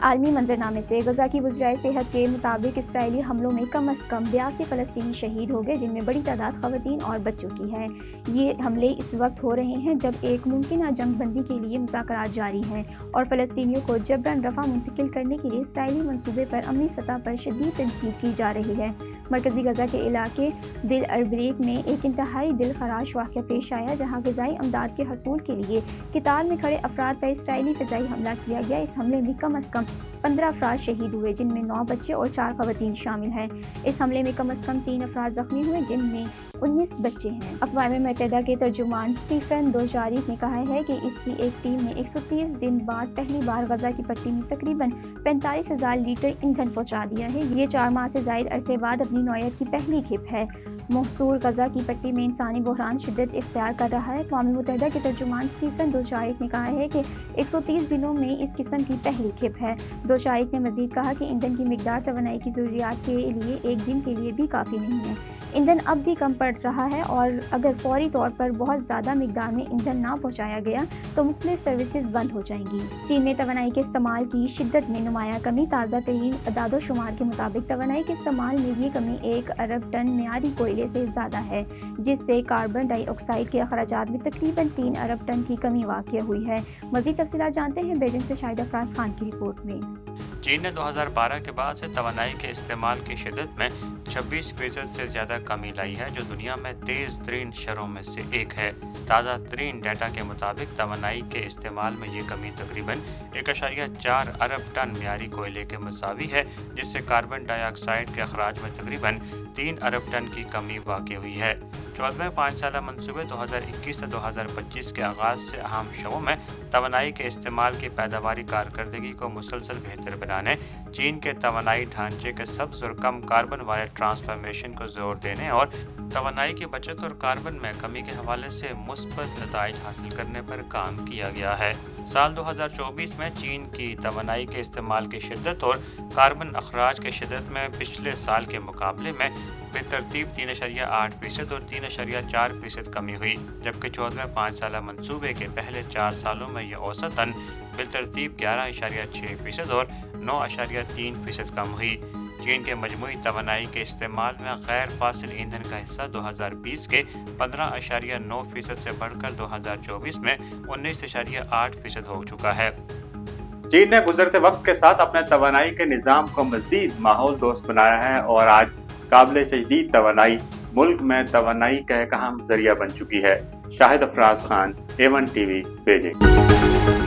عالمی منظرنامے سے غزہ کی وزرائے صحت کے مطابق اسرائیلی حملوں میں کم از کم 82 فلسطینی شہید ہو گئے، جن میں بڑی تعداد خواتین اور بچوں کی ہے۔ یہ حملے اس وقت ہو رہے ہیں جب ایک ممکنہ جنگ بندی کے لیے مذاکرات جاری ہیں اور فلسطینیوں کو جبراً رفح منتقل کرنے کے لیے اسرائیلی منصوبے پر عملی سطح پر شدید تنقید کی جا رہی ہے۔ مرکزی غزہ کے علاقے دل اربریک میں ایک انتہائی دل خراش واقعہ پیش آیا، جہاں غذائی امداد کے حصول کے لیے قطار میں کھڑے افراد پر اسرائیلی فضائی حملہ کیا گیا۔ اس حملے میں کم از کم 15 افراد شہید ہوئے، جن میں 9 بچے اور 4 خواتین شامل ہیں۔ اس حملے میں کم از کم 3 افراد زخمی ہوئے، جن میں 19 بچے ہیں۔ اقوام متحدہ کے ترجمان اسٹیفن دوجاریک نے کہا ہے کہ اس کی ایک ٹیم نے 130 دن بعد پہلی بار غزہ کی پٹی میں تقریباً 45,000 لیٹر ایندھن پہنچا دیا ہے۔ یہ 4 ماہ سے زائد عرصے بعد اپنی نوعیت کی پہلی کھپ ہے۔ محصور غزہ کی پٹی میں انسانی بحران شدت اختیار کر رہا ہے۔ اقوام متحدہ کے ترجمان اسٹیفن دوجاریک نے کہا ہے کہ 130 دنوں میں اس قسم کی پہلی کھپ ہے۔ دوجاریک نے مزید کہا کہ ایندھن کی مقدار توانائی کی ضروریات کے لیے ایک دن کے لیے بھی کافی نہیں ہے۔ ایندھن اب بھی کم پڑ رہا ہے اور اگر فوری طور پر بہت زیادہ مقدار میں ایندھن نہ پہنچایا گیا تو مختلف سروسز بند ہو جائیں گی۔ چین میں توانائی کے استعمال کی شدت میں نمایاں کمی۔ تازہ ترین اعداد و شمار کے مطابق توانائی کے استعمال میں یہ کمی 1 ارب ٹن معیاری کوئلے سے زیادہ ہے، جس سے کاربن ڈائی آکسائیڈ کے اخراجات میں تقریباً 3 ارب ٹن کی کمی واقع ہوئی ہے۔ مزید تفصیلات جانتے ہیں بیجنگ سے شاہد افراز خان کی رپورٹ میں۔ چین نے 2012 کے بعد سے توانائی کے استعمال کی شدت میں 26% سے زیادہ کمی لائی ہے، جو دنیا میں تیز ترین شہروں میں سے ایک ہے۔ تازہ ترین ڈیٹا کے مطابق توانائی کے استعمال میں یہ کمی تقریباً 1.4 ارب ٹن معیاری کوئلے کے مساوی ہے، جس سے کاربن ڈائی آکسائیڈ کے اخراج میں تقریباً 3 ارب ٹن کی کمی واقع ہوئی ہے۔ 14ویں 5 سالہ منصوبے 2021 سے 2025 کے آغاز سے اہم شعبوں میں توانائی کے استعمال کی پیداواری کارکردگی کو مسلسل بہتر بنانے، چین کے توانائی ڈھانچے کے سبز اور کم کاربن والے ٹرانسفارمیشن کو زور دینے اور توانائی کی بچت اور کاربن میں کمی کے حوالے سے مثبت نتائج حاصل کرنے پر کام کیا گیا ہے۔ سال 2024 میں چین کی توانائی کے استعمال کی شدت اور کاربن اخراج کی شدت میں پچھلے سال کے مقابلے میں بالترتیب 3.8% اور 3.4% کمی ہوئی، جبکہ 14ویں 5 سالہ منصوبے کے پہلے 4 سالوں میں یہ اوسطاً بالترتیب 11.6% اور 9.3% کم ہوئی۔ چین کے مجموعی توانائی کے استعمال میں غیر فاصل ایندھن کا حصہ 2020 کے 15.9% سے بڑھ کر 2024 میں 19.8% ہو چکا ہے۔ چین نے گزرتے وقت کے ساتھ اپنے توانائی کے نظام کو مزید ماحول دوست بنایا ہے اور آج قابل تجدید توانائی ملک میں توانائی کا ایک اہم ذریعہ بن چکی ہے۔ Shahid Afraz Khan, A1 TV, Beijing.